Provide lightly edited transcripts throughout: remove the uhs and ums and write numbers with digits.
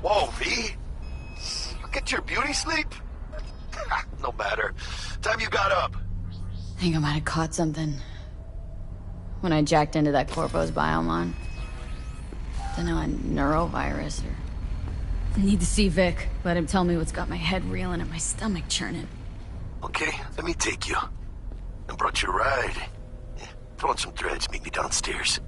Whoa, V? You get your beauty sleep? No matter. Time you got up. I think I might have caught something when I jacked into that Corpo's biomon. Don't know, a neurovirus or... I need to see Vic. Let him tell me what's got my head reeling and my stomach churning. Okay, let me take you. I brought you a ride. Yeah, throw on some threads, meet me downstairs.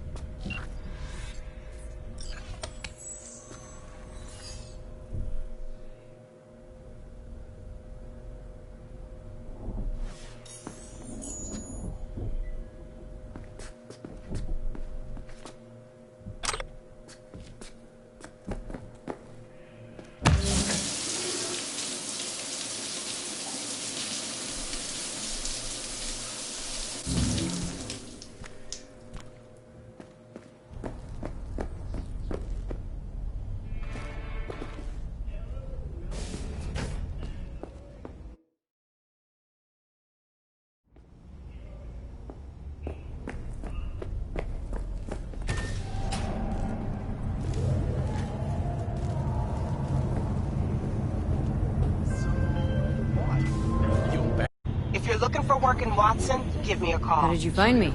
Looking for work in Watson? Give me a call. How did you find me?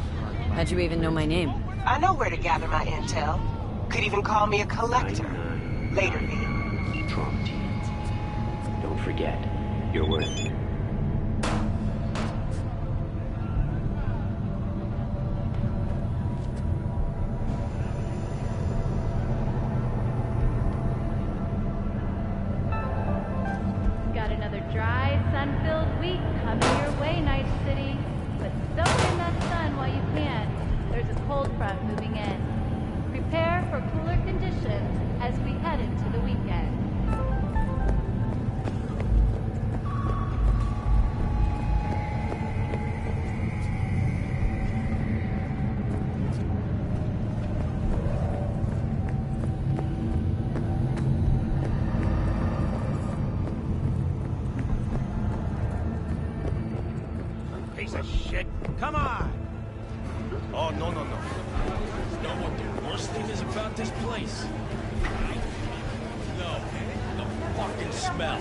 How'd you even know my name? I know where to gather my intel. Could even call me a collector. Later, V. Trump. Don't forget, you're worth it. Got another dry, sun-filled week coming your way, Night City. But soak in that sun while you can. There's a cold front moving in. Prepare for cooler conditions as we head into the weekend. Piece of shit. Come on. Oh, no. You know what the worst thing is about this place? No, the fucking smell.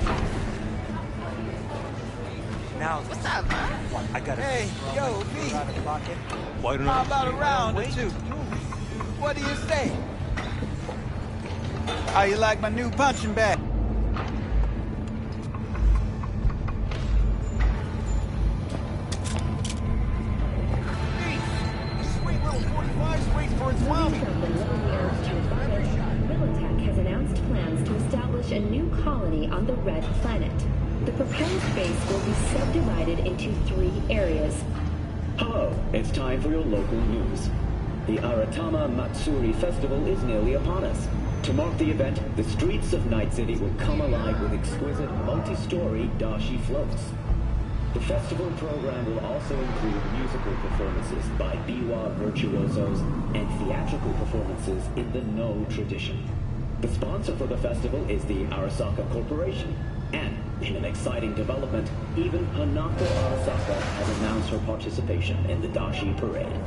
Now, What's up, man? I got Hey, yo, V. Why don't How about a round or two? What do you say? How you like my new punching bag? Militech has announced plans to establish a new colony on the Red Planet. The proposed base will be subdivided into 3 areas. Hello, it's time for your local news. The Aratama Matsuri Festival is nearly upon us. To mark the event, the streets of Night City will come alive with exquisite multi-story dashi floats. The festival program will also include musical performances by biwa virtuosos and theatrical performances in the No tradition. The sponsor for the festival is the Arasaka Corporation, and in an exciting development, even Hanako Arasaka has announced her participation in the Dashi Parade.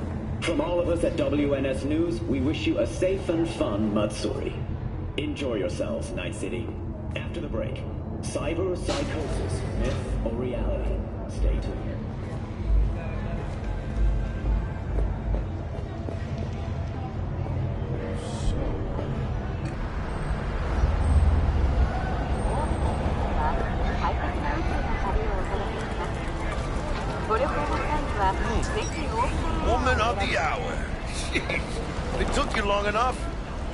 From all of us at WNS News, we wish you a safe and fun Matsuri. Enjoy yourselves, Night City. After the break, cyber psychosis, myth or reality? Stay tuned. Woman of the hour. Jeez. It took you long enough.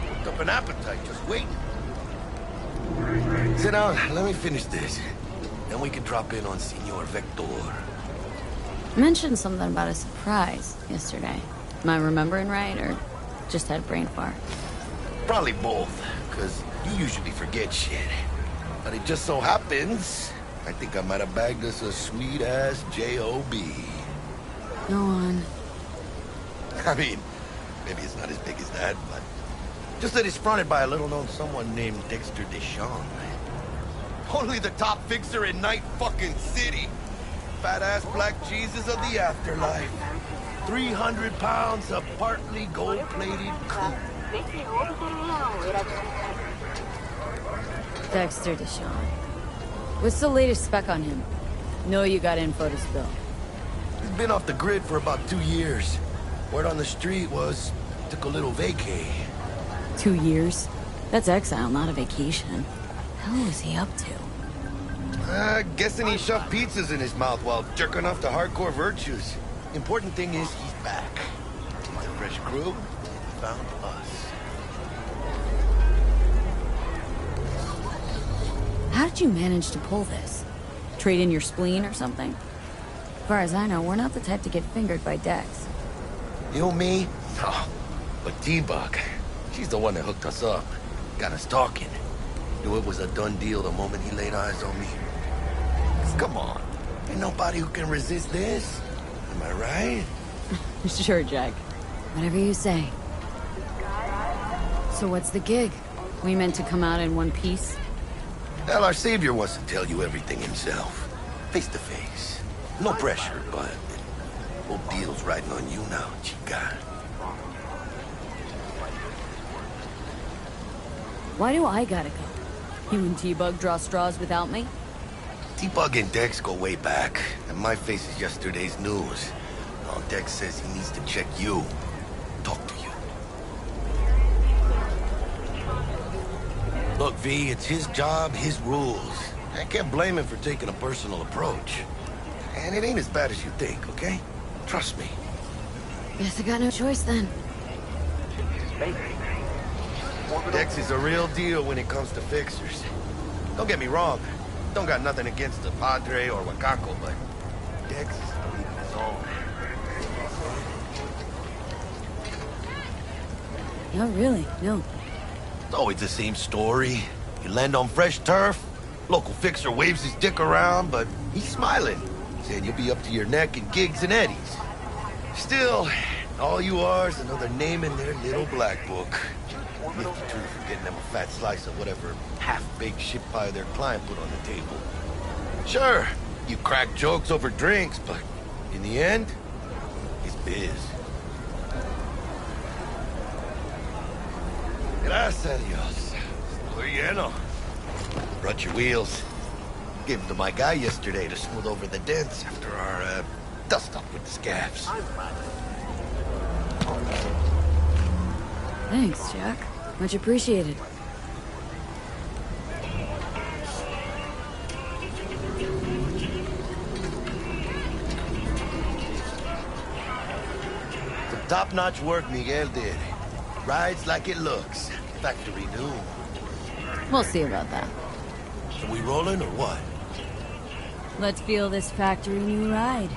Cooked up an appetite just waiting. Sit down. Let me finish this. Then we can drop in on Senor Vector. You mentioned something about a surprise yesterday. Am I remembering right, or just had brain fart? Probably both, because you usually forget shit. But it just so happens, I think I might have bagged us a sweet-ass J.O.B. Go on. I mean, maybe it's not as big as that, but just that it's fronted by a little-known someone named Dexter Deshawn. Only the top fixer in Night fucking City. Fat-ass black Jesus of the afterlife. 300 pounds of partly gold-plated cool. Dexter Deshawn. What's the latest spec on him? Know you got info to spill. He's been off the grid for about 2 years. Word on the street was, took a little vacay. 2 years? That's exile, not a vacation. Hell was he up to? Guessing he shoved pizzas in his mouth while jerking off to hardcore virtues. Important thing is he's back. He's a fresh crew. Found us. How did you manage to pull this? Trade in your spleen or something? As far as I know, we're not the type to get fingered by Dex. You, me? Oh, but T-Bug, she's the one that hooked us up. Got us talking. Knew it was a done deal the moment he laid eyes on me. 'Cause come on, ain't nobody who can resist this. Am I right? Sure, Jack. Whatever you say. So what's the gig? We meant to come out in one piece? Hell, our savior wants to tell you everything himself. Face to face. No pressure, but whole deal's riding on you now, chica. Why do I gotta go? You and T-Bug draw straws without me? T-Bug and Dex go way back, and my face is yesterday's news. Now Dex says he needs to check you. Talk to you. Look, V, it's his job, his rules. I can't blame him for taking a personal approach. And it ain't as bad as you think, okay? Trust me. Guess I got no choice then. Dex is a real deal when it comes to fixers. Don't get me wrong. Don't got nothing against the Padre or Wakako, but Dex is a league of his own. No, really, no. It's always the same story. You land on fresh turf, local fixer waves his dick around, but he's smiling, saying you'll be up to your neck in gigs and eddies. Still, all you are is another name in their little black book. 52 for getting them a fat slice of whatever half-baked shit pie their client put on the table. Sure, you crack jokes over drinks, but in the end, it's biz. Gracias a Dios. Estoy lleno. Brought your wheels. Gave them to my guy yesterday to smooth over the dents after our, dust-up with the scabs. Thanks, Jack. Much appreciated. Some top-notch work Miguel did. Rides like it looks. Factory new. We'll see about that. Are we rolling or what? Let's feel this factory new ride.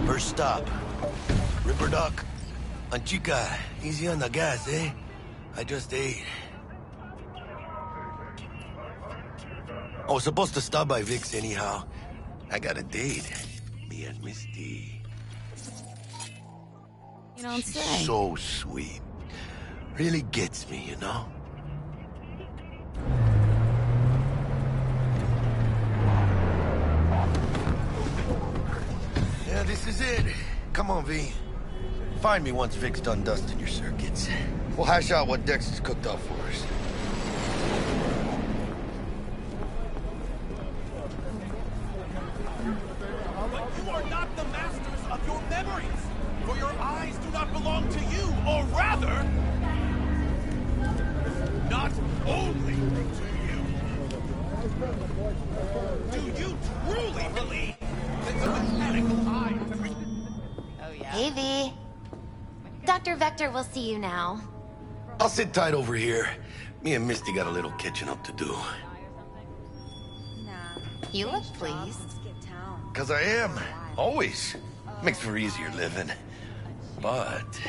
First stop. River Duck. Chica, easy on the gas, eh? I just ate. I was supposed to stop by Vic's anyhow. I got a date. Me and Misty. You don't She's say. so sweet. Really gets me, you know? Yeah, this is it. Come on, V. Find me once Vic's done dusting your circuits. We'll hash out what Dex has cooked up for us. But you are not the masters of your memories, for your eyes do not belong to you, or rather, not only to you. Do you truly believe that the mechanical eye... Hey, V. Dr. Vector will see you now. I'll sit tight over here. Me and Misty got a little catching up to do. You look pleased. 'Cause I am. Always. Makes for easier living. But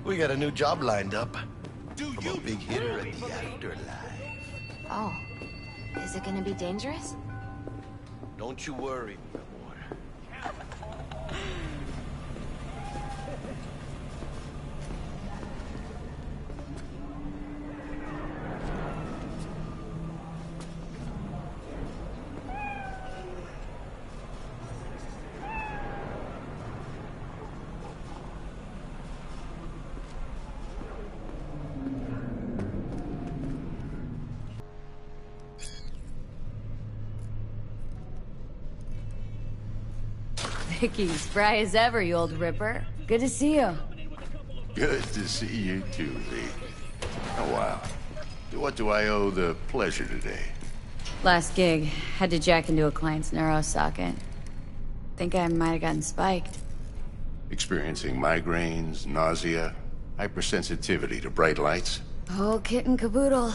we got a new job lined up from a big hitter at the afterlife. Oh. Is it gonna be dangerous? Don't you worry, mi amor. Vicky, spry as ever, you old ripper. Good to see you. Good to see you too, V. Oh, wow. What do I owe the pleasure today? Last gig, had to jack into a client's neuro socket. Think I might have gotten spiked. Experiencing migraines, nausea, hypersensitivity to bright lights? Oh, kit and caboodle.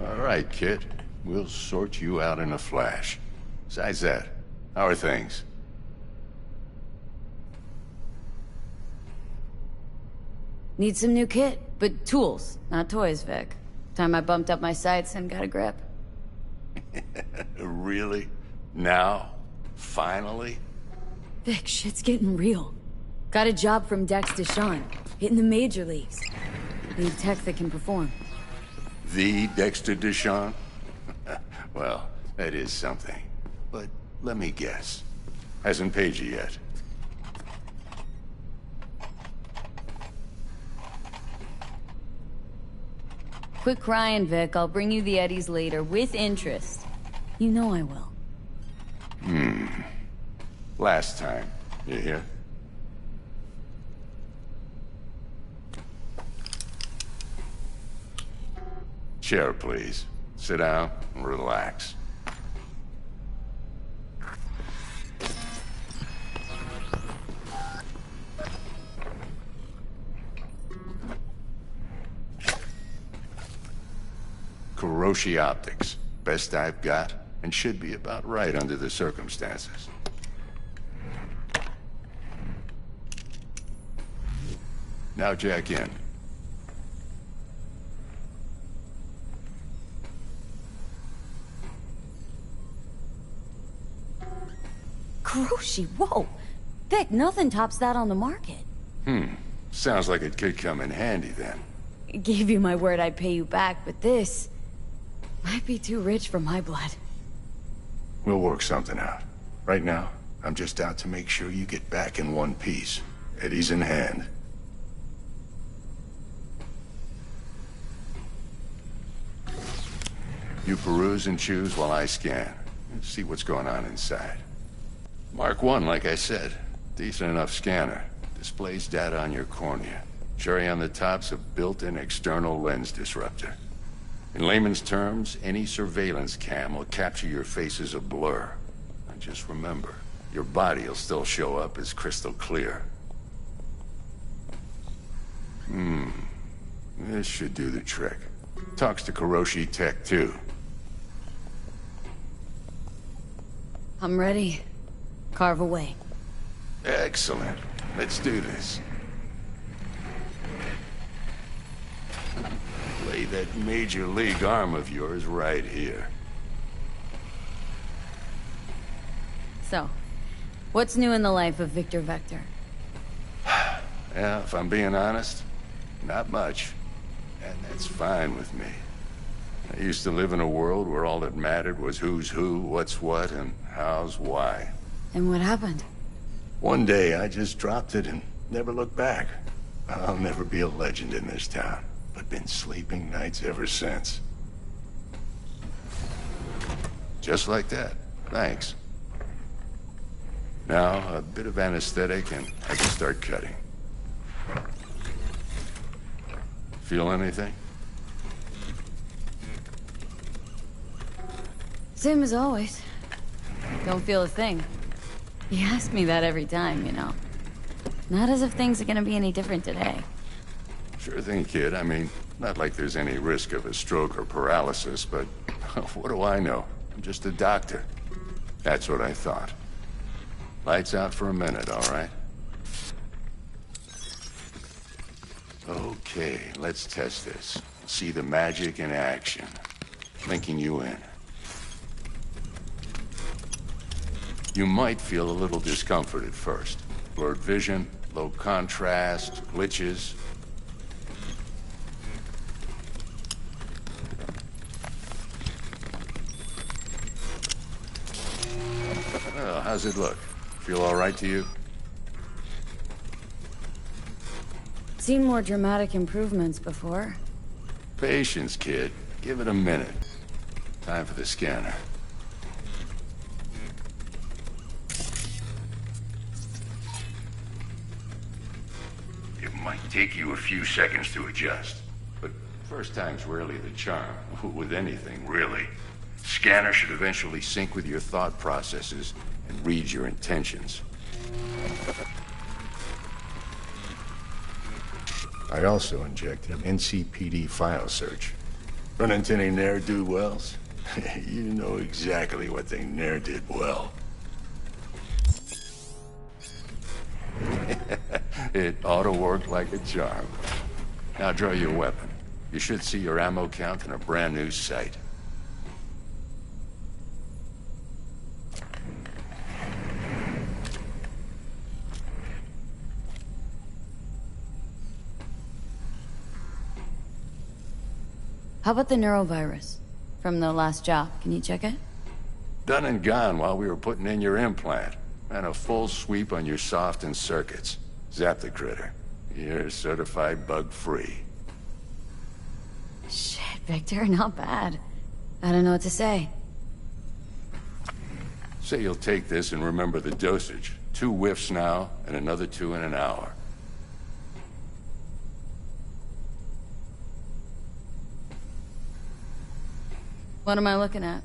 All right, kid. We'll sort you out in a flash. Besides that, how are things? Need some new kit, but tools, not toys, Vic. Time I bumped up my sights and got a grip. Really? Now? Finally? Vic, shit's getting real. Got a job from Dex Deshawn, hitting the major leagues. Need tech that can perform. The Dexter Deshawn? Well, that is something. But let me guess. Hasn't paid you yet. Quit crying, Vic. I'll bring you the Eddies later, with interest. You know I will. Last time. You hear? Chair, please. Sit down and relax. Kuroshi Optics. Best I've got, and should be about right under the circumstances. Now jack in. Kuroshi, whoa! Vic, nothing tops that on the market. Sounds like it could come in handy then. Gave you my word I'd pay you back, but this might be too rich for my blood. We'll work something out. Right now, I'm just out to make sure you get back in one piece. Eddie's in hand. You peruse and choose while I scan. See what's going on inside. Mark 1, like I said. Decent enough scanner. Displays data on your cornea. Cherry on the top's a built-in external lens disruptor. In layman's terms, any surveillance cam will capture your face as a blur. And just remember, your body will still show up as crystal clear. This should do the trick. Talks to Kuroshi Tech, too. I'm ready. Carve away. Excellent. Let's do this. Lay that major league arm of yours right here. So, what's new in the life of Victor Vector? Yeah, if I'm being honest, not much. And that's fine with me. I used to live in a world where all that mattered was who's who, what's what, and how's why. And what happened? One day, I just dropped it and never looked back. I'll never be a legend in this town, but been sleeping nights ever since. Just like that. Thanks. Now, a bit of anesthetic and I can start cutting. Feel anything? Same as always. Don't feel a thing. You ask me that every time, you know. Not as if things are gonna be any different today. Sure thing, kid. I mean, not like there's any risk of a stroke or paralysis, but what do I know? I'm just a doctor. That's what I thought. Lights out for a minute, all right? Okay, let's test this. See the magic in action. Linking you in. You might feel a little discomfort at first. Blurred vision, low contrast, glitches. Well, how's it look? Feel all right to you? Seen more dramatic improvements before. Patience, kid. Give it a minute. Time for the scanner. It might take you a few seconds to adjust, but first time's rarely the charm, with anything, really. Scanner should eventually sync with your thought processes and read your intentions. I also injected an NCPD file search. Run into any ne'er-do-wells? You know exactly what they ne'er did well. It ought to work like a charm. Now draw your weapon. You should see your ammo count in a brand new sight. How about the neurovirus? From the last job, can you check it? Done and gone while we were putting in your implant. And a full sweep on your soft and circuits. Zap the critter. You're certified bug-free. Shit, Victor, not bad. I don't know what to say. Say you'll take this and remember the dosage. 2 whiffs now, and another 2 in an hour. What am I looking at?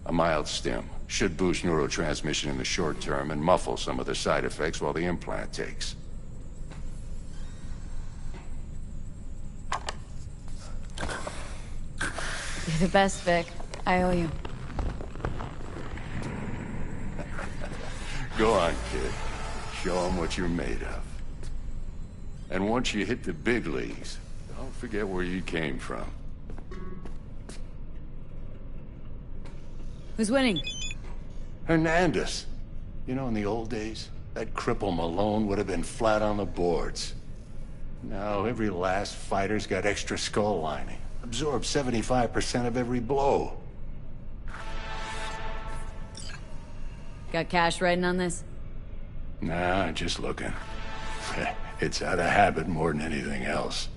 A mild stim. Should boost neurotransmission in the short term and muffle some of the side effects while the implant takes. You're the best, Vic. I owe you. Go on, kid. Show them what you're made of. And once you hit the big leagues, don't forget where you came from. Who's winning? Hernandez. You know, in the old days, that cripple Malone would have been flat on the boards. Now, every last fighter's got extra skull lining. Absorbs 75% of every blow. Got cash writing on this? Nah, just looking. It's out of habit more than anything else.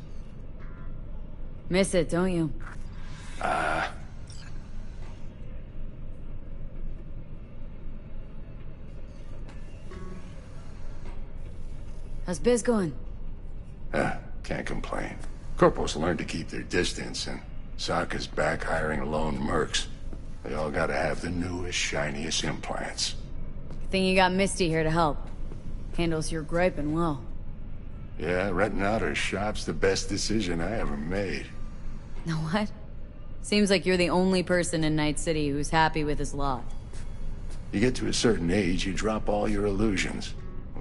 Miss it, don't you? How's biz going? Can't complain. Corporals learn to keep their distance, and Sokka's back hiring lone mercs. They all gotta have the newest, shiniest implants. Good thing you got Misty here to help. Handles your griping well. Yeah, renting out her shop's the best decision I ever made. Know what? Seems like you're the only person in Night City who's happy with his lot. You get to a certain age, you drop all your illusions.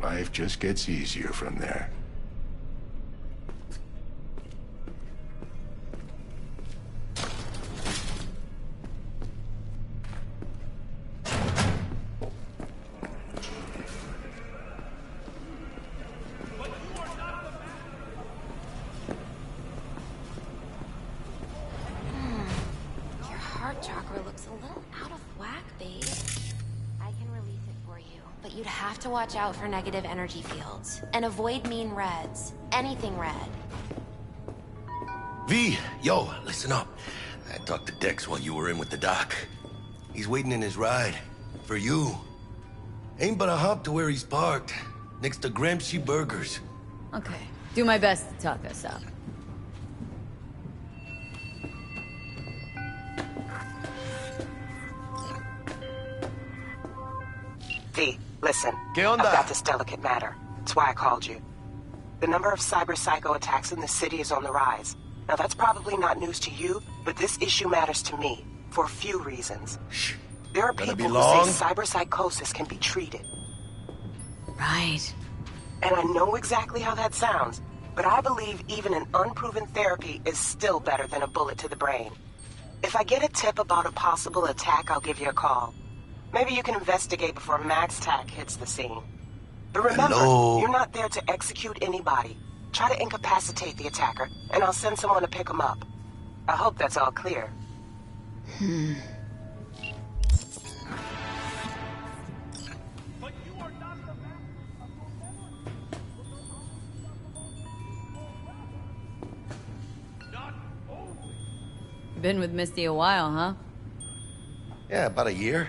Life just gets easier from there. Your heart chakra looks a little out of whack, babe. I can release it for you, but you'd have to watch out for negative energy fields. And avoid mean reds. Anything red. V, yo, listen up. I talked to Dex while you were in with the doc. He's waiting in his ride. For you. Ain't but a hop to where he's parked. Next to Gramsci Burgers. Okay. Do my best to talk us up. V, listen. ¿Qué onda? I've got this delicate matter. That's why I called you. The number of cyber-psycho attacks in the city is on the rise. Now, that's probably not news to you, but this issue matters to me. For a few reasons. Shh. There are Gonna people be who long? say cyberpsychosis can be treated. Right. And I know exactly how that sounds, but I believe even an unproven therapy is still better than a bullet to the brain. If I get a tip about a possible attack, I'll give you a call. Maybe you can investigate before Max Tack hits the scene. But remember, you're not there to execute anybody. Try to incapacitate the attacker, and I'll send someone to pick him up. I hope that's all clear. Been with Misty a while, huh? Yeah, about a year.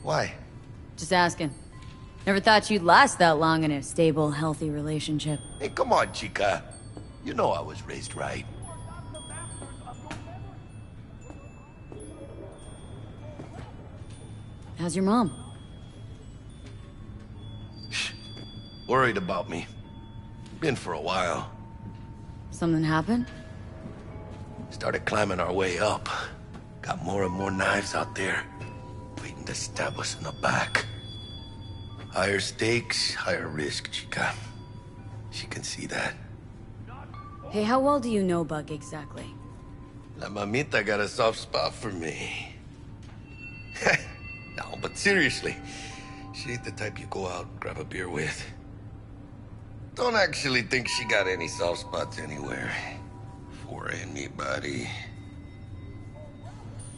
Why? Just asking. Never thought you'd last that long in a stable, healthy relationship. Hey, come on, chica. You know I was raised right. How's your mom? Worried about me. Been for a while. Something happened? Started climbing our way up. Got more and more knives out there, waiting to stab us in the back. Higher stakes, higher risk, chica. She can see that. Hey, how well do you know Bug exactly? La mamita got a soft spot for me. No, but seriously, she ain't the type you go out and grab a beer with. Don't actually think she got any soft spots anywhere. For anybody.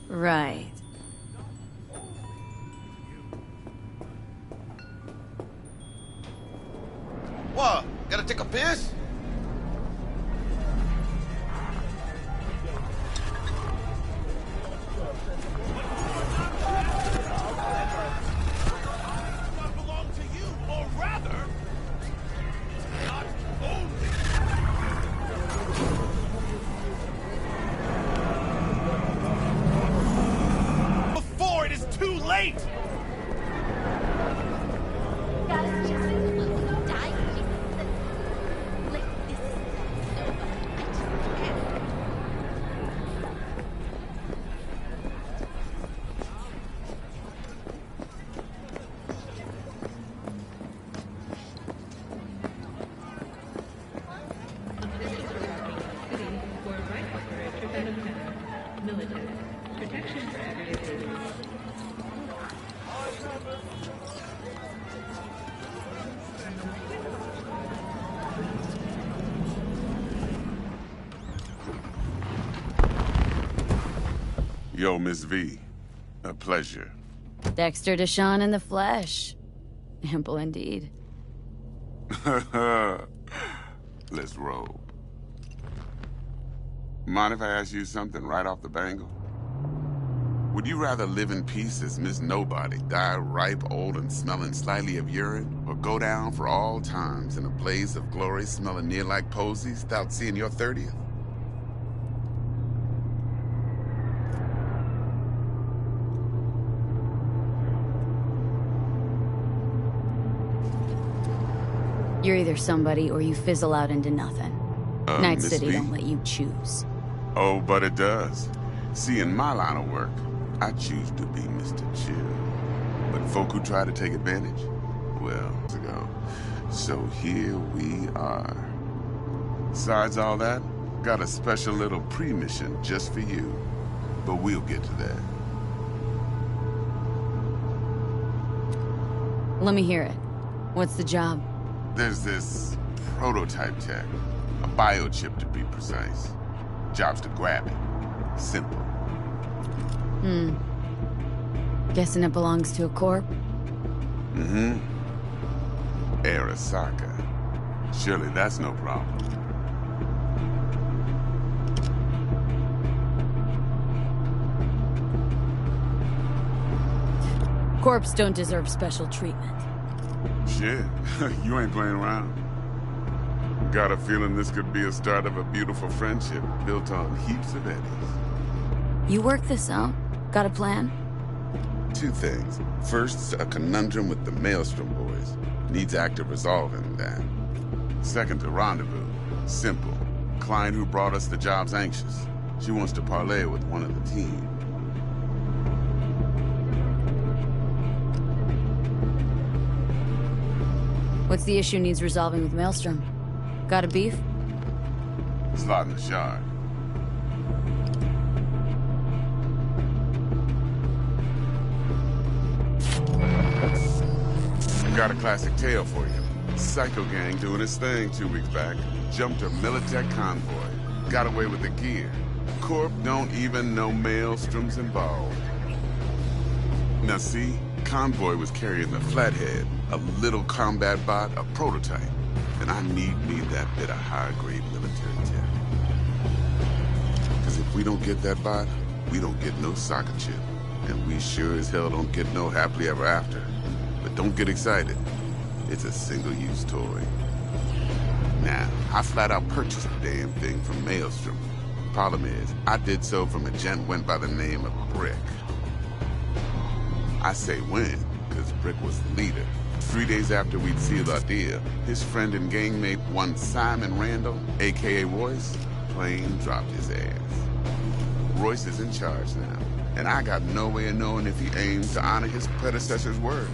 Right. What? Gotta take a piss? Yo, Miss V. A pleasure. Dexter Deshawn in the flesh. Ample indeed. Let's roll. Mind if I ask you something right off the bangle? Would you rather live in peace as Miss Nobody, die ripe, old, and smelling slightly of urine, or go down for all times in a blaze of glory smelling near like posies without seeing your 30th? You're either somebody or you fizzle out into nothing. Night Miss City V? don't let you choose. Oh, but it does. See, in my line of work, I choose to be Mr. Chill. But folk who try to take advantage, well, ago. So here we are. Besides all that, got a special little pre-mission just for you. But we'll get to that. Let me hear it. What's the job? There's this prototype tech. A biochip, to be precise. Job's to grab it. Simple. Guessing it belongs to a corp? Mm-hmm. Arasaka. Surely that's no problem. Corps don't deserve special treatment. Shit, you ain't playing around. Got a feeling this could be a start of a beautiful friendship built on heaps of eddies. You work this out? Got a plan? Two things. First, a conundrum with the Maelstrom boys. Needs active resolving that. Second, a rendezvous. Simple. Client who brought us the job's anxious. She wants to parlay with one of the team. What's the issue needs resolving with Maelstrom? Got a beef? slot in the shard. I got a classic tale for you. Psycho gang doing its thing 2 weeks back. Jumped a Militech convoy. Got away with the gear. Corp don't even know Maelstrom's involved. Now see, convoy was carrying the Flathead, a little combat bot, a prototype. And I need me that bit of high-grade military tech. Because if we don't get that bot, we don't get no soccer chip. And we sure as hell don't get no happily ever after. But don't get excited. It's a single-use toy. Now, I flat out purchased the damn thing from Maelstrom. Problem is, I did so from a gent went by the name of Brick. I say when, because Brick was the leader. 3 days after we'd sealed our deal, his friend and gangmate, one Simon Randall, a.k.a. Royce, plain dropped his ass. Royce is in charge now, and I got no way of knowing if he aims to honor his predecessor's word.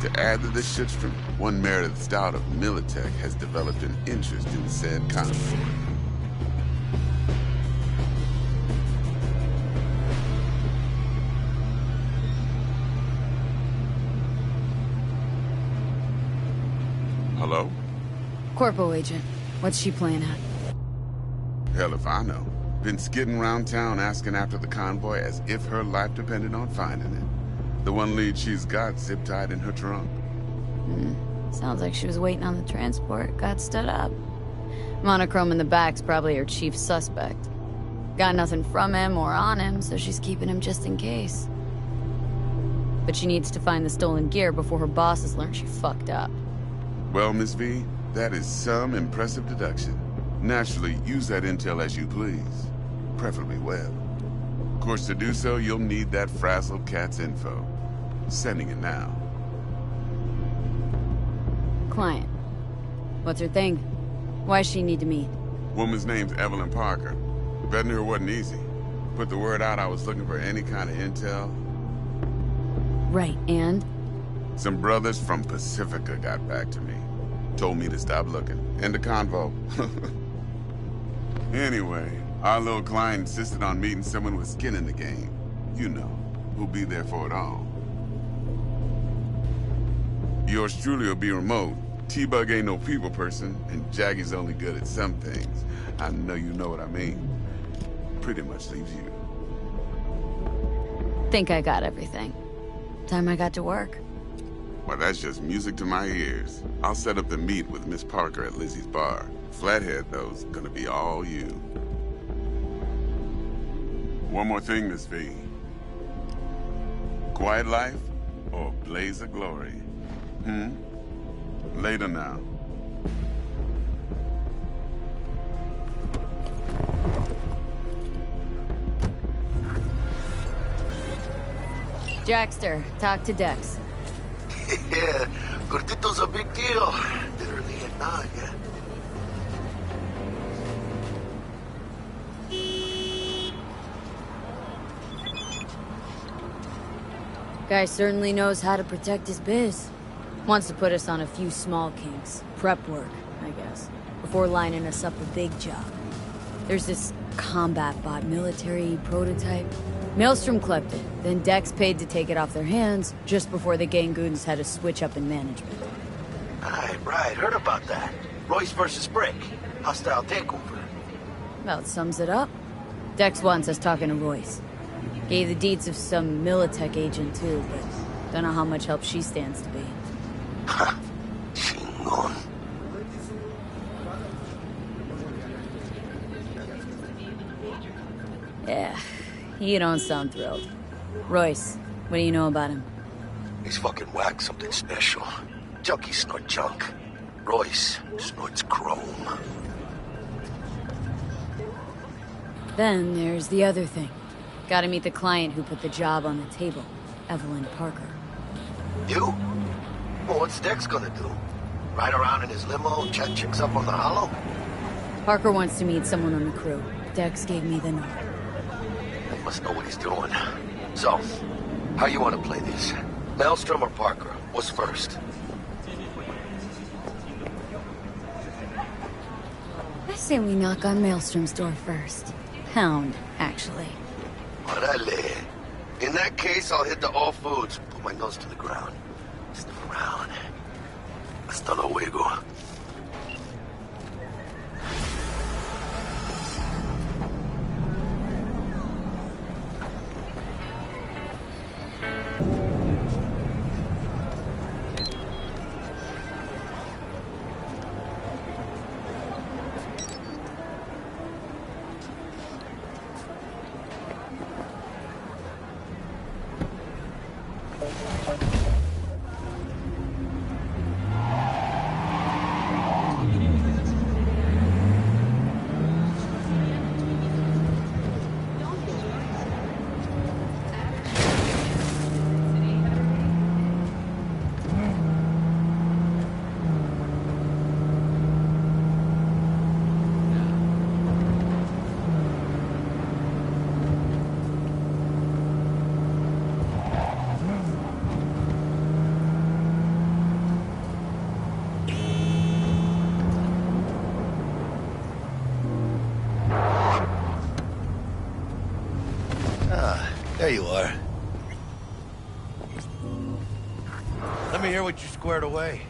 To add to the shitstrom, one Meredith Stout of Militech has developed an interest in said convoy. Hello? Corpo agent. What's she playing at? Hell if I know. Been skidding around town asking after the convoy as if her life depended on finding it. The one lead she's got zip-tied in her trunk. Sounds like she was waiting on the transport, got stood up. Monochrome in the back's probably her chief suspect. Got nothing from him or on him, so she's keeping him just in case. But she needs to find the stolen gear before her bosses learn she fucked up. Well, Miss V, that is some impressive deduction. Naturally, use that intel as you please. Preferably well. Of course, to do so, you'll need that frazzled cat's info. Sending it now. Client. What's her thing? Why's she need to meet? Woman's name's Evelyn Parker. Betting her wasn't easy. Put the word out I was looking for any kind of intel. Right, and? Some brothers from Pacifica got back to me. Told me to stop looking. End of convo. Anyway, our little client insisted on meeting someone with skin in the game. You know, who'll be there for it all. Yours truly will be remote. T-Bug ain't no people person, and Jaggy's only good at some things. I know you know what I mean. Pretty much leaves you. Think I got everything. Time I got to work. Well, that's just music to my ears. I'll set up the meet with Miss Parker at Lizzie's bar. Flathead, though's gonna be all you. One more thing, Miss V. Quiet life or blaze of glory? Later now. Jackster, talk to Dex. Yeah, Gordito's a big deal. Literally at 9, yeah. Guy certainly knows how to protect his biz. Wants to put us on a few small kinks. Prep work, I guess. Before lining us up a big job. There's this combat bot military prototype. Maelstrom clept it, then Dex paid to take it off their hands just before the Gangoons had a switch up in management. Right, heard about that. Royce versus Brick. Hostile takeover. About sums it up. Dex wants us talking to Royce. Gave the deeds of some Militech agent too, but don't know how much help she stands to be. Ha! Chingon. Yeah, you don't sound thrilled. Royce, what do you know about him? He's fucking whack something special. Junkies snort junk. Royce snorts chrome. Then there's the other thing. Gotta meet the client who put the job on the table, Evelyn Parker. You? Well, what's Dex gonna do? Ride around in his limo, chat chicks up on the hollow? Parker wants to meet someone on the crew. Dex gave me the nod. He must know what he's doing. So, how you want to play this? Maelstrom or Parker? What's first? I say we knock on Maelstrom's door first. Hound, actually. Orale. In that case, I'll hit the All Foods. Put my nose to the ground. Sniff around. Hasta luego. There you are. Let me hear what you squared away.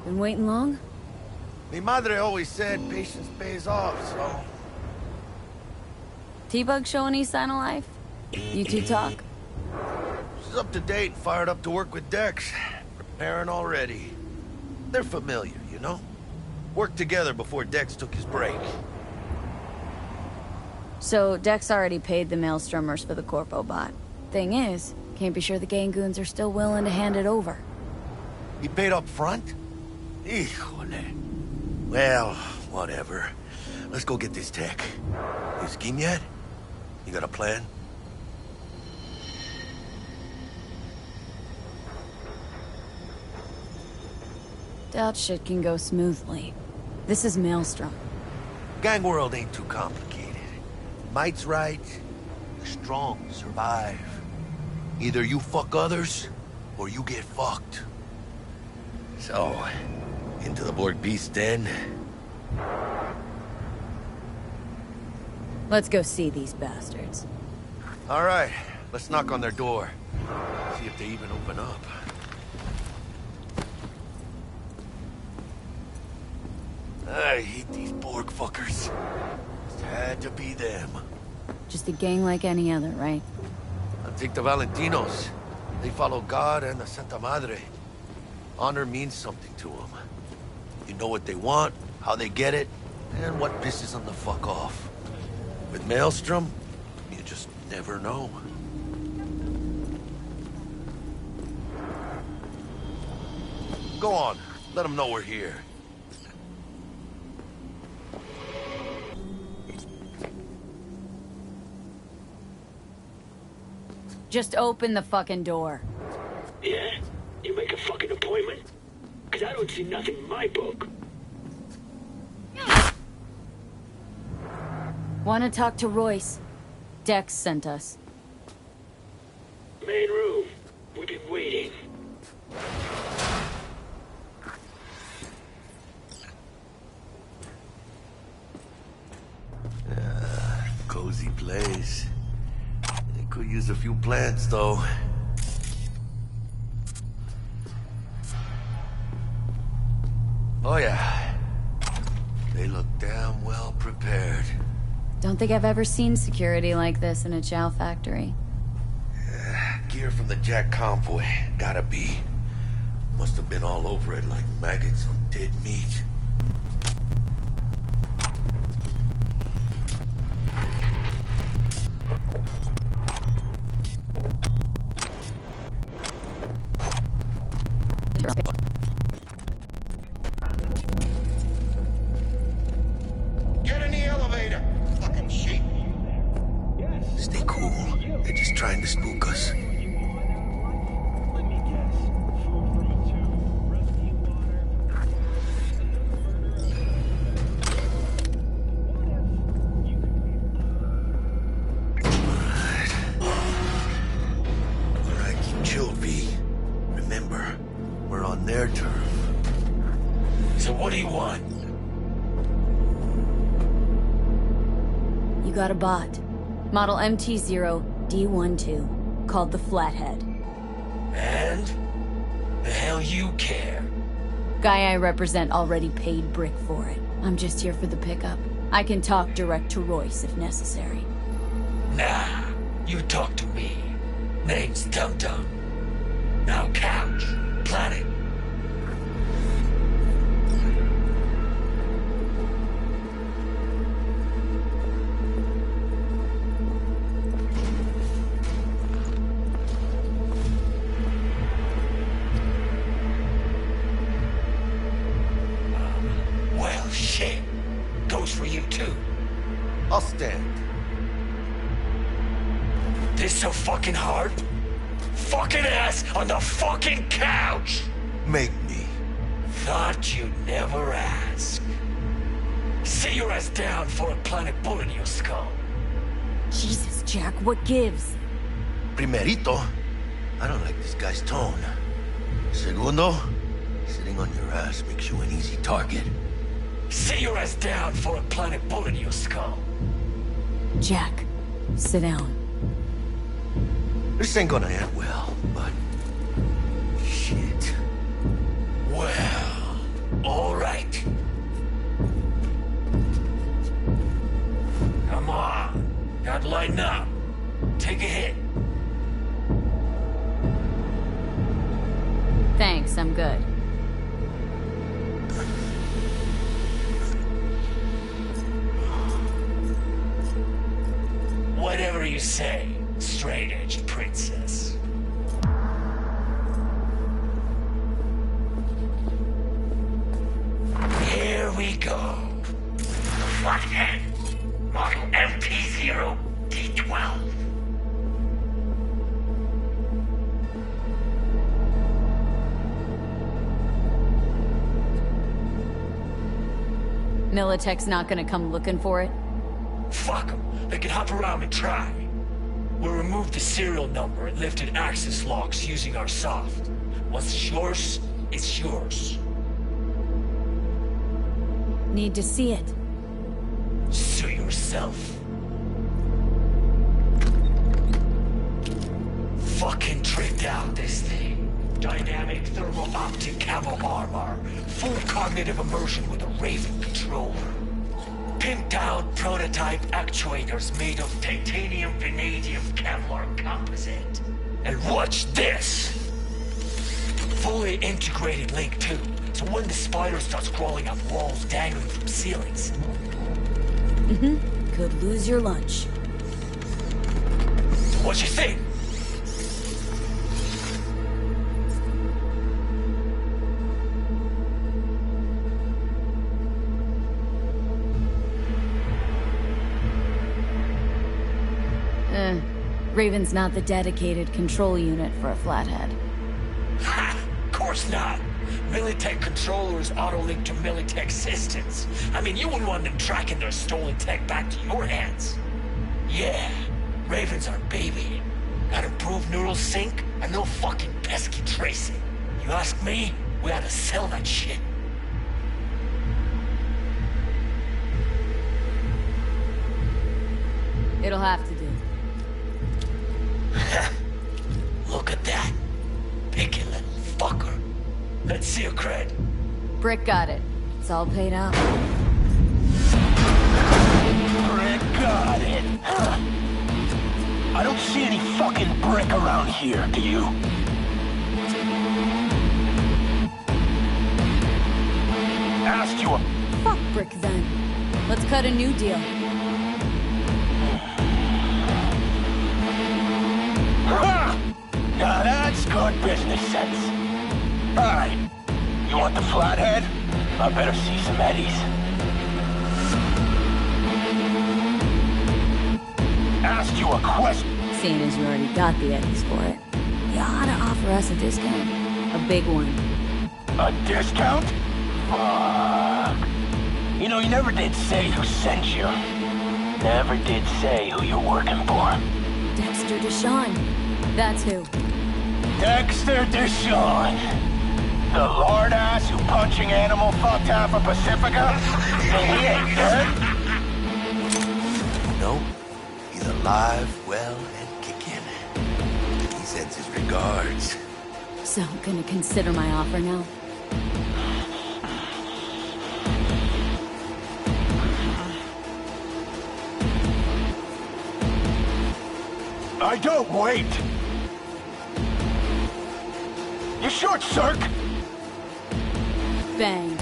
Been waiting long? Mi madre always said patience pays off, so... T-Bug show any sign of life? You two talk? She's up to date, fired up to work with Dex. Preparing already. They're familiar, you know? Worked together before Dex took his break. So, Dex already paid the Maelstromers for the Corpo bot. Thing is, can't be sure the Gangoons are still willing to hand it over. He paid up front? Híjole. Well, whatever. Let's go get this tech. You scheme yet? You got a plan? Doubt shit can go smoothly. This is Maelstrom. Gang world ain't too complicated. Might's right, the strong survive. Either you fuck others, or you get fucked. So, into the Borg Beast Den. Let's go see these bastards. All right, let's knock on their door. See if they even open up. I hate these Borg fuckers. It had to be them. Just a gang like any other, right? I'll take the Valentinos. They follow God and the Santa Madre. Honor means something to them. You know what they want, how they get it, and what pisses them the fuck off. With Maelstrom, you just never know. Go on, let them know we're here. Just open the fucking door. Yeah? You make a fucking appointment? Cause I don't see nothing in my book. Wanna talk to Royce? Dex sent us. Main room. We've been waiting. Cozy place. Could use a few plants, though. Oh, yeah. They look damn well prepared. Don't think I've ever seen security like this in a chow factory. Gear from the Jack convoy. Gotta be. Must have been all over it like maggots on dead meat. Get in the elevator, fucking sheep. Stay cool. They're just trying to spook us. Alright, keep chill, V. Remember, we're on their turf. So what do you want? You got a bot. Model MT0D12, called the Flathead. And? The hell you care? Guy I represent already paid Brick for it. I'm just here for the pickup. I can talk direct to Royce if necessary. Nah, you talk to me. Name's Dum Dum. Now couch, planet. Well, shit. Goes for you too. I'll stand. This so fucking hard? Fucking ass on the fucking couch! Make me. Thought you'd never ask. Sit your ass down for a planet bullet in your skull. Jesus, Jack, what gives? Primerito, I don't like this guy's tone. Segundo, sitting on your ass makes you an easy target. Sit your ass down for a planet bullet in your skull. Jack, sit down. This ain't gonna end well, but... shit. Well, alright. Come on. Gotta lighten up. Take a hit. Thanks, I'm good. Whatever you say, straight-edged princess. Here we go. Flathead, model MT0D12. Militech's not gonna come looking for it? Fuck them. They can hop around and try. We'll remove the serial number and lifted access locks using our soft. Once it's yours, it's yours. Need to see it. Sue yourself. Fucking tricked out, this thing. Dynamic thermal optic camo armor. Full cognitive immersion with a Raven controller. Pimped out prototype actuators made of titanium vanadium Kevlar composite. And watch this! Fully integrated link too, so when the spider starts crawling up walls dangling from ceilings. Could lose your lunch. So what you think? Raven's not the dedicated control unit for a Flathead. Ha! Of course not. Militech controllers auto-link to Militech systems. I mean, you wouldn't want them tracking their stolen tech back to your hands. Yeah, Raven's our baby. Got improved neural sync and no fucking pesky tracing. You ask me, we ought to sell that shit. It'll have to do. Look at that. Picky little fucker. Let's see your cred. Brick got it. It's all paid out. Brick got it. Huh. I don't see any fucking brick around here, do you? Asked you a... Fuck Brick then. Let's cut a new deal. Now that's good business sense. Alright, you want the Flathead? I better see some eddies. Asked you a question. Seeing as you already got the eddies for it, you ought to offer us a discount. A big one. A discount? Fuck. You know, you never did say who sent you. Never did say who you're working for. Dexter Deshawn. That's who. Dexter Deshawn. The lord ass who punching animal fucked half of Pacifica? And he ain't dead? No, he's alive, well, and kicking. He sends his regards. So, gonna consider my offer now? I don't wait. You short, Cirque? Bang.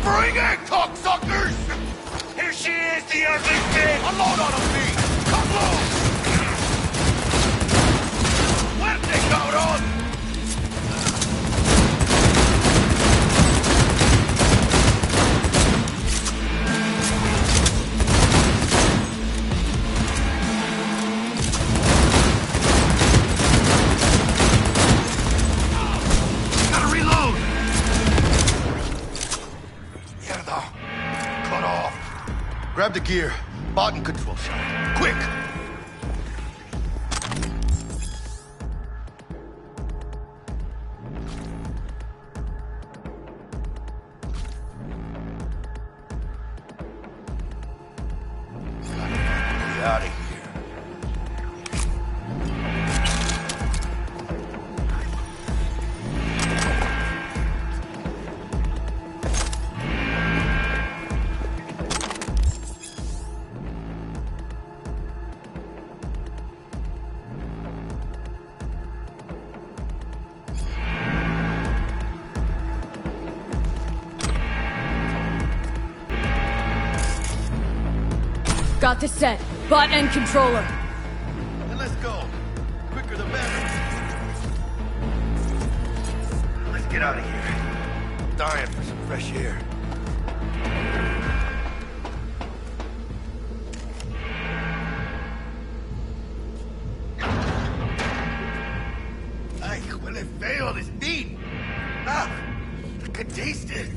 Bring it, cocksuckers! Here she is, the ugly thing! Unload on him, B! Come low! Fuerte, cabrón! Gotta reload! Mierda. Cut off. Grab the gear. Bot and control shot. Quick! Get out of here. Got the set. Bot and controller. Then let's go. Quicker the better. Let's get out of here. I'm dying for some fresh air. Ay, huele feo, this meat. Ah, I can taste it.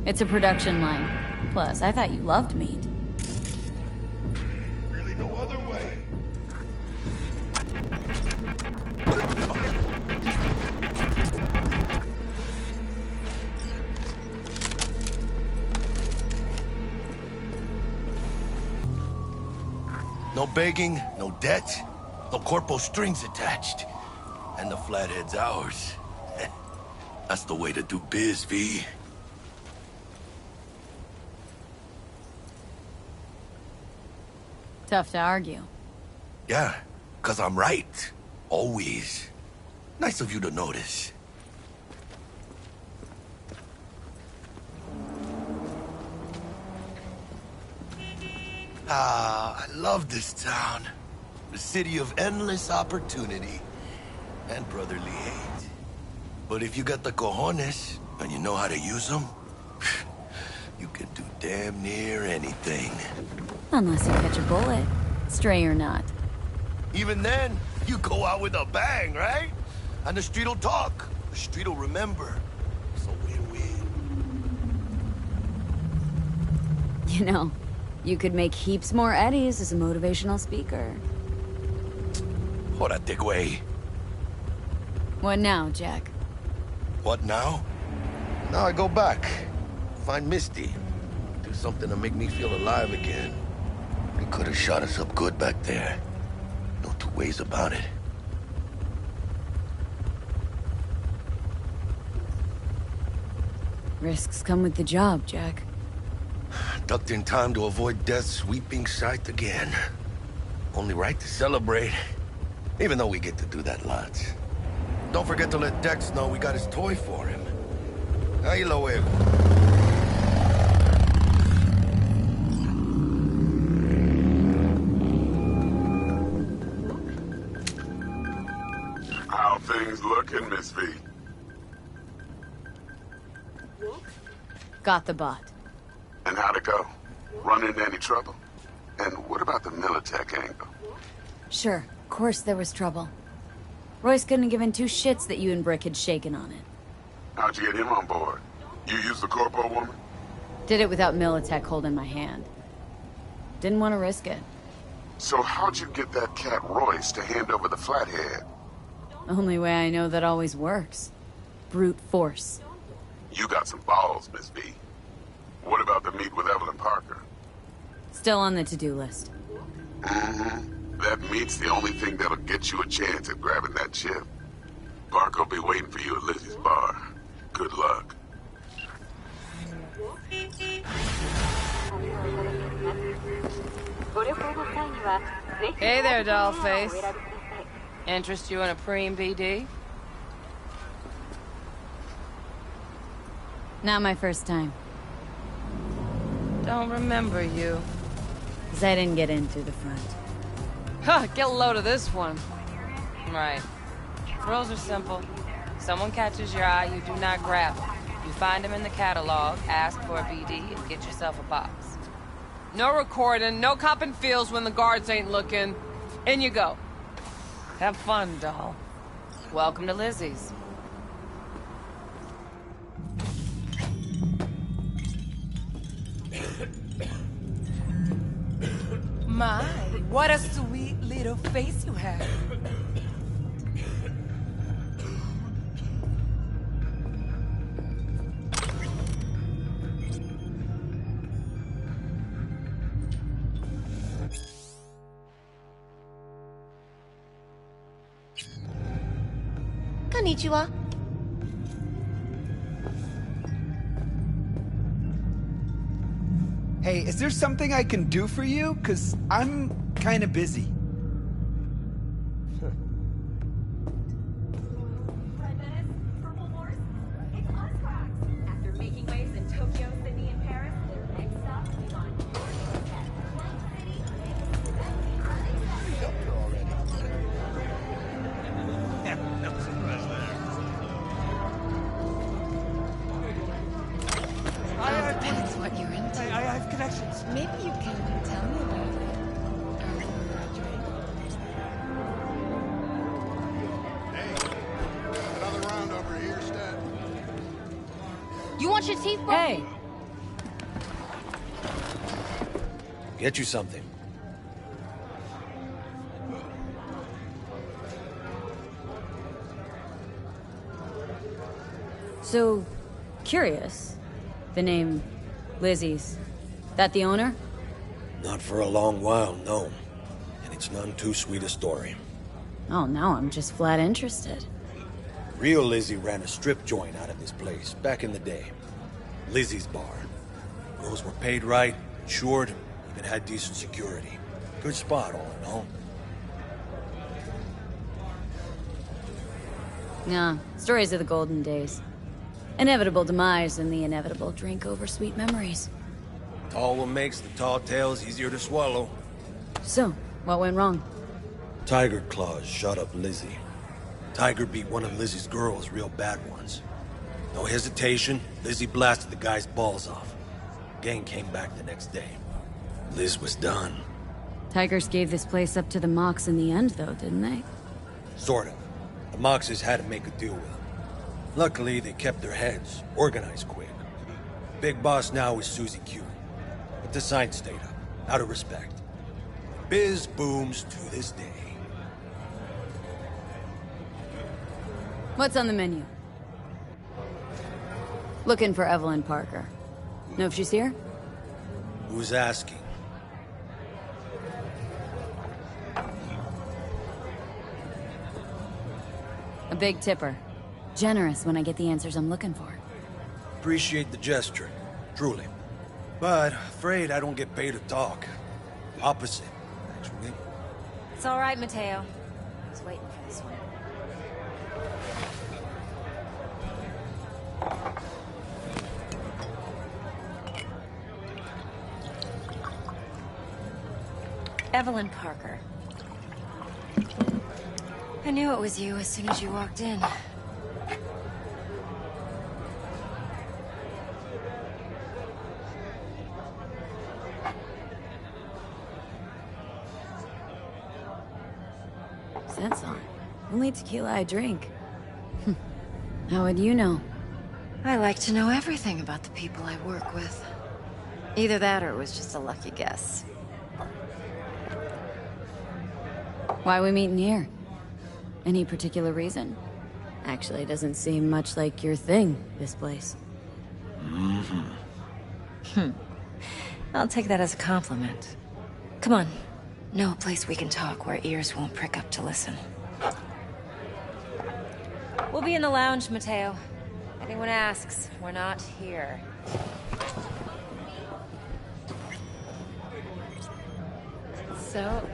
It's a production line. Plus, I thought you loved meat. Really no other way. No begging, no debt, no corpo strings attached. And the flathead's ours. That's the way to do biz, V. Tough to argue. Yeah, 'cause I'm right. Always. Nice of you to notice. Ah, I love this town. The city of endless opportunity and brotherly hate. But if you got the cojones and you know how to use them, you can do damn near anything. Unless you catch a bullet. Stray or not. Even then, you go out with a bang, right? And the street'll talk. The street'll remember. It's a win-win. You know, you could make heaps more eddies as a motivational speaker. Jórate, güey. What now, Jack? What now? Now I go back. Find Misty. Do something to make me feel alive again. He could have shot us up good back there. No two ways about it. Risks come with the job, Jack. Ducked in time to avoid death's sweeping sight again. Only right to celebrate. Even though we get to do that lots. Don't forget to let Dex know we got his toy for him. Ahí luego. How things looking, Miss V? Got the bot. And how'd it go? Run into any trouble? And what about the Militech angle? Sure, of course there was trouble. Royce couldn't have given two shits that you and Brick had shaken on it. How'd you get him on board? You used the corpo woman? Did it without Militech holding my hand. Didn't want to risk it. So how'd you get that cat Royce to hand over the flathead? Only way I know that always works. brute force. You got some balls, Miss V. What about the meet with Evelyn Parker? Still on the to-do list. Mm-hmm. That meet's the only thing that'll get you a chance at grabbing that chip. Parker will be waiting for you at Lizzie's bar. Good luck. Hey there, dollface. Interest you in a preem BD? Not my first time. Don't remember you. 'Cause I didn't get in through the front. Huh, get a load of this one. Right. Rules are simple. Someone catches your eye, you do not grab them. You find him in the catalog, ask for a BD, and get yourself a box. No recording, no copping feels when the guards ain't looking. In you go. Have fun, doll. Welcome to Lizzie's. My, what a sweet little face you have. Konnichiwa. Hey, is there something I can do for you? 'Cause I'm kinda busy. After making waves in Tokyo, Sydney, and Paris, their next stop is on That's what you're into. I have connections. Maybe you can tell me about it. Another round over here, Stat. You want your teeth broken? Hey! Get you something. So, curious. The name Lizzie's. That the owner? Not for a long while, no. And it's none too sweet a story. Oh, now I'm just flat interested. Real Lizzie ran a strip joint out of this place, back in the day. Lizzie's bar. Girls were paid right, insured, even had decent security. Good spot, all in all. Nah, stories of the golden days. Inevitable demise and the inevitable drink over sweet memories. All what makes the tall tales easier to swallow. So, what went wrong? Tiger Claws shot up Lizzie. Tiger beat one of Lizzie's girls, real bad ones. No hesitation, Lizzie blasted the guy's balls off. Gang came back the next day. Liz was done. Tigers gave this place up to the Mox in the end, though, didn't they? Sort of. The Moxes had to make a deal with them. Luckily, they kept their heads, organized quick. Big boss now is Susie Q. But the sign stayed up, out of respect. Biz booms to this day. What's on the menu? Looking for Evelyn Parker. Know if she's here? Who's asking? A big tipper. Generous when I get the answers I'm looking for. Appreciate the gesture, truly. But afraid I don't get paid to talk. Opposite, actually. It's all right, Mateo. I was waiting for this one. Evelyn Parker. I knew it was you as soon as you walked in. Sense on. Only tequila I drink. How would you know? I like to know everything about the people I work with. Either that or it was just a lucky guess. Why we meeting here? Any particular reason? Actually, it doesn't seem much like your thing, this place. I'll take that as a compliment. Come on. Know a place we can talk where ears won't prick up to listen. We'll be in the lounge, Mateo. Anyone asks, we're not here. So,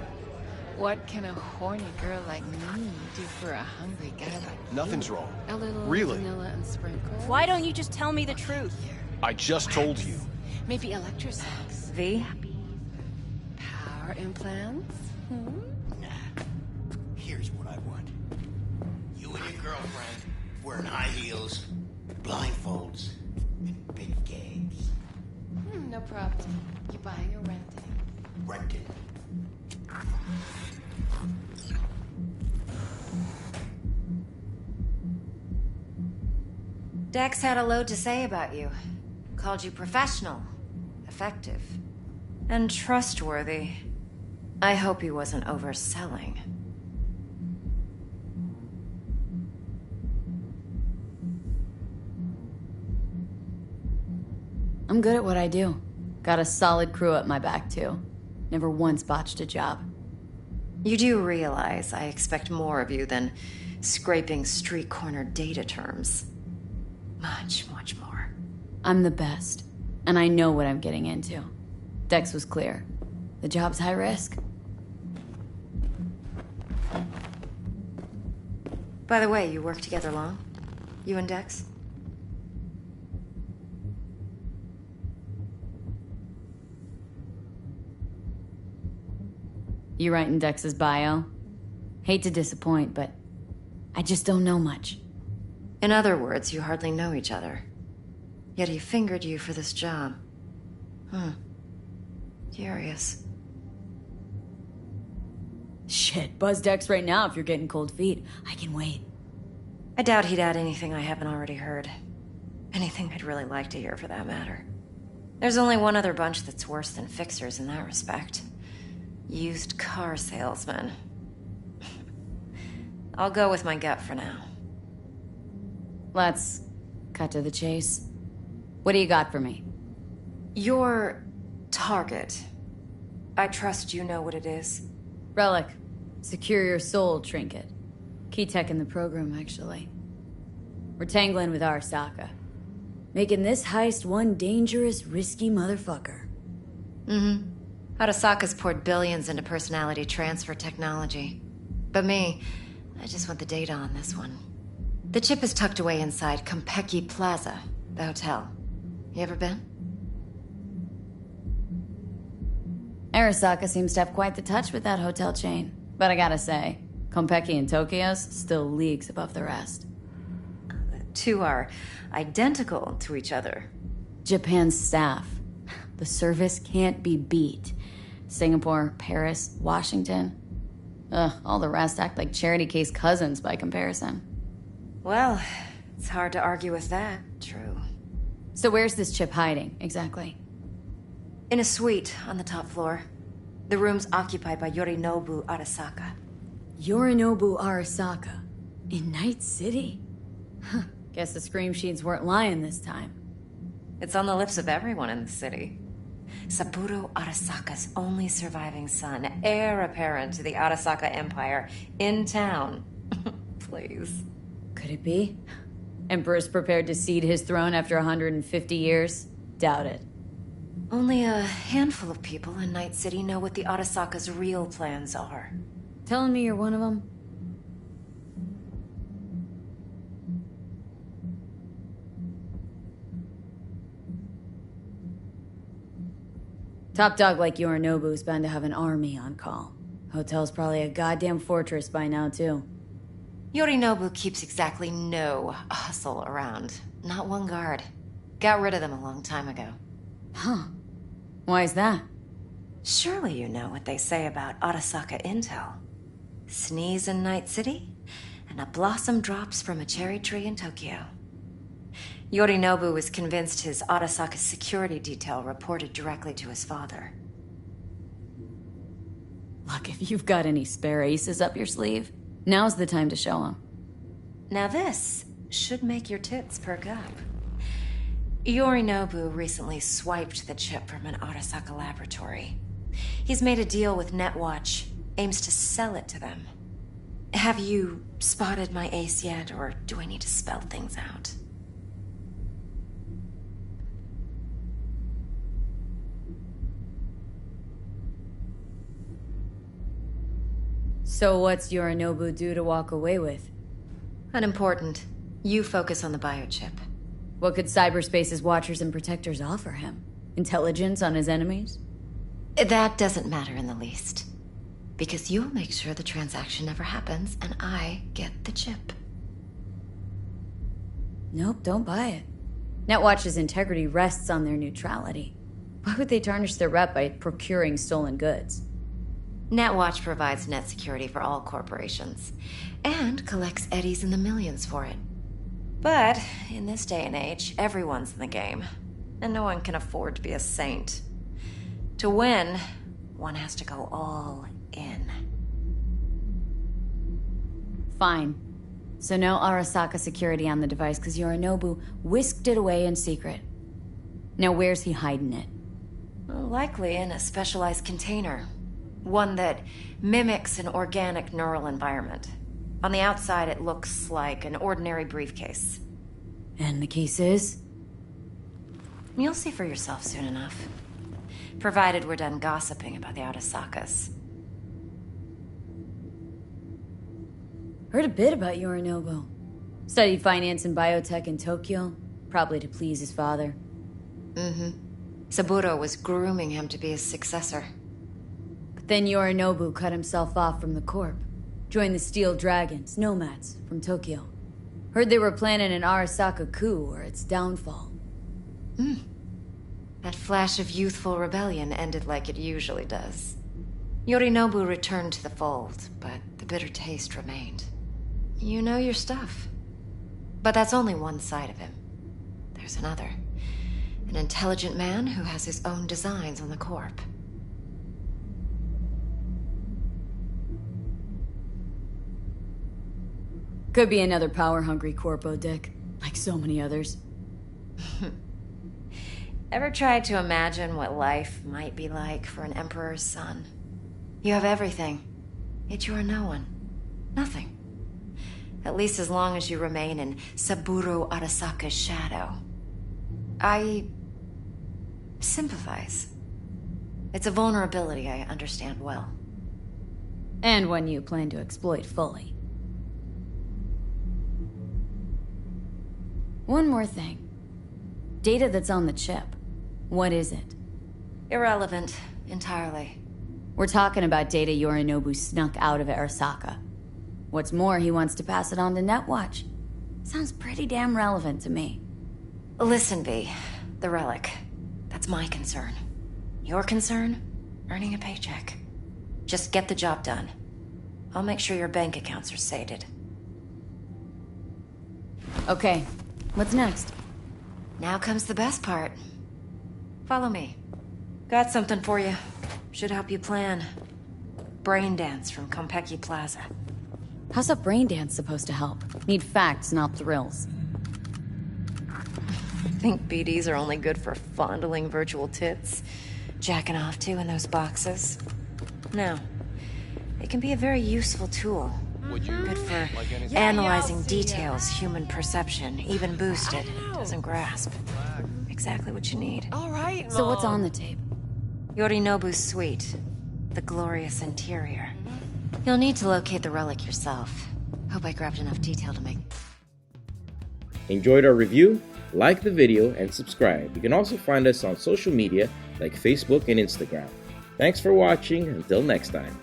what can a horny girl like me do for a hungry guy like Nothing's you? wrong. A little Really? vanilla and sprinkles? Why don't you just tell me the truth? I just told you. Maybe electrosex. V? Power implants? Nah. Here's what I want. You and your girlfriend wearing high heels, blindfolds, and big games. No problem. You buying or renting? Rented. Dex had a load to say about you. Called you professional, effective, and trustworthy. I hope he wasn't overselling. I'm good at what I do. Got a solid crew at my back, too. Never once botched a job. You do realize I expect more of you than scraping street corner data terms. Much, much more. I'm the best, and I know what I'm getting into. Dex was clear. The job's high risk. By the way, you work together long? You and Dex? You writing Dex's bio? Hate to disappoint, but I just don't know much. In other words, you hardly know each other. Yet he fingered you for this job. Curious. Shit, buzz Dex right now if you're getting cold feet. I can wait. I doubt he'd add anything I haven't already heard. Anything I'd really like to hear, for that matter. There's only one other bunch that's worse than fixers in that respect. Used car salesmen. I'll go with my gut for now. Let's cut to the chase. What do you got for me? Your target. I trust you know what it is. Relic. Secure your soul trinket. Key tech in the program, actually. We're tangling with Arasaka. Making this heist one dangerous, risky motherfucker. Arasaka's poured billions into personality transfer technology. But me, I just want the data on this one. The chip is tucked away inside Konpeki Plaza, the hotel. You ever been? Arasaka seems to have quite the touch with that hotel chain. But I gotta say, Konpeki in Tokyo's still leagues above the rest. The two are identical to each other. Japan's staff. The service can't be beat. Singapore, Paris, Washington. All the rest act like charity case cousins by comparison. Well, it's hard to argue with that. True. So where's this chip hiding, exactly? In a suite on the top floor. The room's occupied by Yorinobu Arasaka. Yorinobu Arasaka? In Night City? Huh. Guess the scream sheets weren't lying this time. It's on the lips of everyone in the city. Saburo Arasaka's only surviving son, heir apparent to the Arasaka Empire, in town. Please. Could it be? Emperor's prepared to cede his throne after 150 years? Doubt it. Only a handful of people in Night City know what the Arasaka's real plans are. Telling me you're one of them? Top dog like Yorinobu's bound to have an army on call. Hotel's probably a goddamn fortress by now, too. Yorinobu keeps exactly no hustle around. Not one guard. Got rid of them a long time ago. Huh. Why is that? Surely you know what they say about Arasaka intel. Sneeze in Night City, and a blossom drops from a cherry tree in Tokyo. Yorinobu was convinced his Arasaka security detail reported directly to his father. Look, if you've got any spare aces up your sleeve, now's the time to show them. Now this should make your tits perk up. Yorinobu recently swiped the chip from an Arasaka laboratory. He's made a deal with Netwatch, aims to sell it to them. Have you spotted my ace yet, or do I need to spell things out? So what's Yorinobu due to walk away with? Unimportant. You focus on the biochip. What could cyberspace's watchers and protectors offer him? Intelligence on his enemies? That doesn't matter in the least. Because you'll make sure the transaction never happens, and I get the chip. Nope, don't buy it. Netwatch's integrity rests on their neutrality. Why would they tarnish their rep by procuring stolen goods? Netwatch provides net security for all corporations, and collects eddies in the millions for it. But in this day and age, everyone's in the game, and no one can afford to be a saint. To win, one has to go all in. Fine. So no Arasaka security on the device because Yorinobu whisked it away in secret. Now where's he hiding it? Well, likely in a specialized container. One that mimics an organic neural environment. On the outside, it looks like an ordinary briefcase. And the case is? You'll see for yourself soon enough. Provided we're done gossiping about the Arasakas. Heard a bit about Yorinobu. Studied finance and biotech in Tokyo, probably to please his father. Mm-hmm. Saburo was grooming him to be his successor. But then Yorinobu cut himself off from the Corp. Joined the Steel Dragons, nomads, from Tokyo. Heard they were planning an Arasaka coup or its downfall. That flash of youthful rebellion ended like it usually does. Yorinobu returned to the fold, but the bitter taste remained. You know your stuff. But that's only one side of him. There's another. An intelligent man who has his own designs on the Corp. Could be another power-hungry corpo, Dick. Like so many others. Ever tried to imagine what life might be like for an emperor's son? You have everything, yet you are no one. Nothing. At least as long as you remain in Saburo Arasaka's shadow. I sympathize. It's a vulnerability I understand well. And one you plan to exploit fully. One more thing. Data that's on the chip. What is it? Irrelevant, entirely. We're talking about data Yorinobu snuck out of Arasaka. What's more, he wants to pass it on to Netwatch. Sounds pretty damn relevant to me. Listen, V. The relic. That's my concern. Your concern? Earning a paycheck. Just get the job done. I'll make sure your bank accounts are sated. Okay. What's next? Now comes the best part. Follow me. Got something for you. Should help you plan. Brain dance from Konpeki Plaza. How's a brain dance supposed to help? Need facts, not thrills. Think BDs are only good for fondling virtual tits? Jacking off to in those boxes? No. It can be a very useful tool. Good for analyzing details human perception, even boosted, doesn't grasp. Exactly what you need. Alright, So what's on the tape? Yorinobu's suite. The glorious interior. You'll need to locate the relic yourself. Hope I grabbed enough detail to make... Enjoyed our review? Like the video and subscribe. You can also find us on social media like Facebook and Instagram. Thanks for watching. Until next time.